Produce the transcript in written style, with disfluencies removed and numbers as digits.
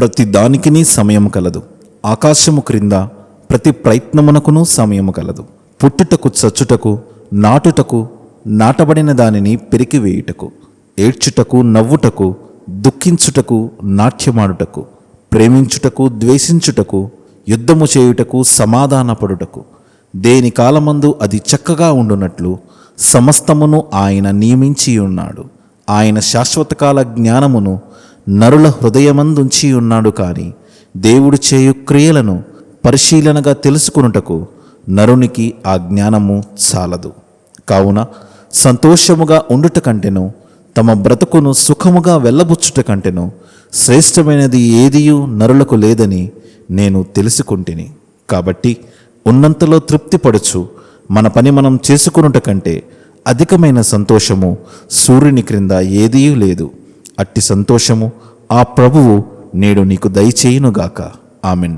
ప్రతి దానికిని సమయం కలదు. ఆకాశము క్రింద ప్రతి ప్రయత్నమునకును సమయము కలదు. పుట్టుటకు, చచ్చుటకు, నాటుటకు, నాటబడిన దానిని పెరికివేయుటకు, ఏడ్చుటకు, నవ్వుటకు, దుఃఖించుటకు, నాట్యమాడుటకు, ప్రేమించుటకు, ద్వేషించుటకు, యుద్ధము చేయుటకు, సమాధానపడుటకు, దేని కాలమందు అది చక్కగా ఉండునట్లు సమస్తమును ఆయన నియమించి ఉన్నాడు. ఆయన శాశ్వతకాల జ్ఞానమును నరుల హృదయమందుంచి ఉన్నాడు. కానీ దేవుడు చేయు క్రియలను పరిశీలనగా తెలుసుకొనుటకు నరునికి ఆ జ్ఞానము చాలదు. కావున సంతోషముగా ఉండుట కంటెను, తమ బ్రతుకును సుఖముగా వెళ్ళబుచ్చుట కంటెను శ్రేష్టమైనది ఏదియూ నరులకు లేదని నేను తెలుసుకుంటిని. కాబట్టి ఉన్నంతలో తృప్తిపడుచు మన పని మనం చేసుకొనుట కంటే అధికమైన సంతోషము సూర్యుని క్రింద ఏదియూ లేదు. అట్టి సంతోషము ఆ ప్రభువు నేడు నీకు దయచేయునుగాక. ఆమెన్.